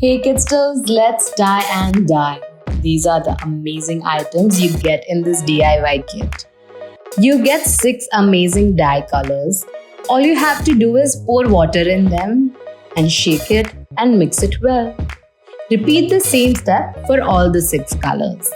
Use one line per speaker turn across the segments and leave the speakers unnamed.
Hey Kitsters, let's tie and dye. These are the amazing items you get in this DIY kit. You get 6 amazing dye colors. All you have to do is pour water in them and shake it and mix it well. Repeat the same step for all the 6 colors.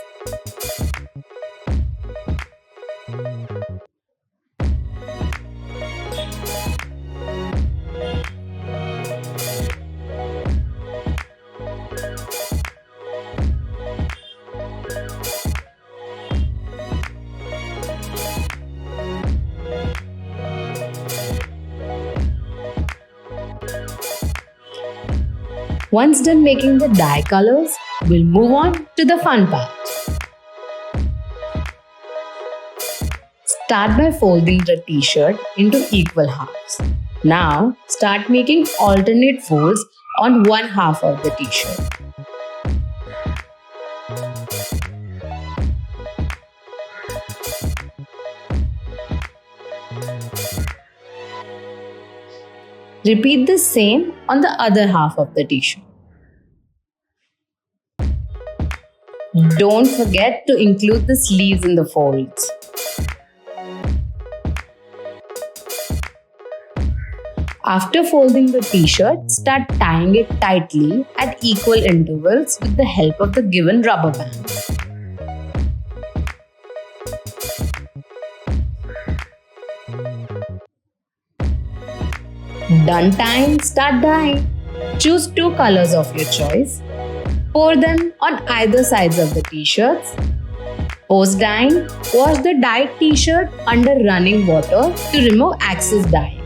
Once done making the dye colors, we'll move on to the fun part. Start by folding the t-shirt into equal halves. Now, start making alternate folds on one half of the t-shirt. Repeat the same on the other half of the t-shirt. Don't forget to include the sleeves in the folds. After folding the t-shirt, start tying it tightly at equal intervals with the help of the given rubber bands. Done tying, start dyeing. Choose 2 colors of your choice. Pour them on either sides of the t-shirts. Post dyeing, wash the dyed t-shirt under running water to remove excess dye.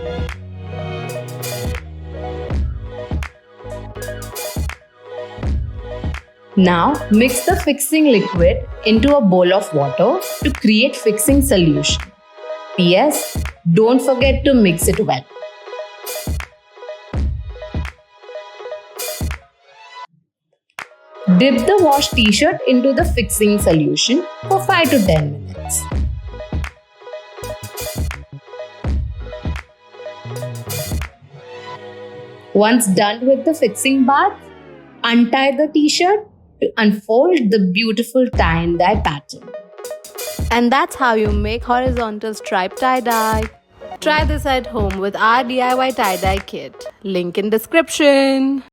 Now mix the fixing liquid into a bowl of water to create fixing solution. PS, don't forget to mix it well. Dip the washed t-shirt into the fixing solution for 5 to 10 minutes. Once done with the fixing bath, untie the t-shirt to unfold the beautiful tie and dye pattern.
And that's how you make horizontal striped tie-dye. Try this at home with our DIY tie-dye kit. Link in description.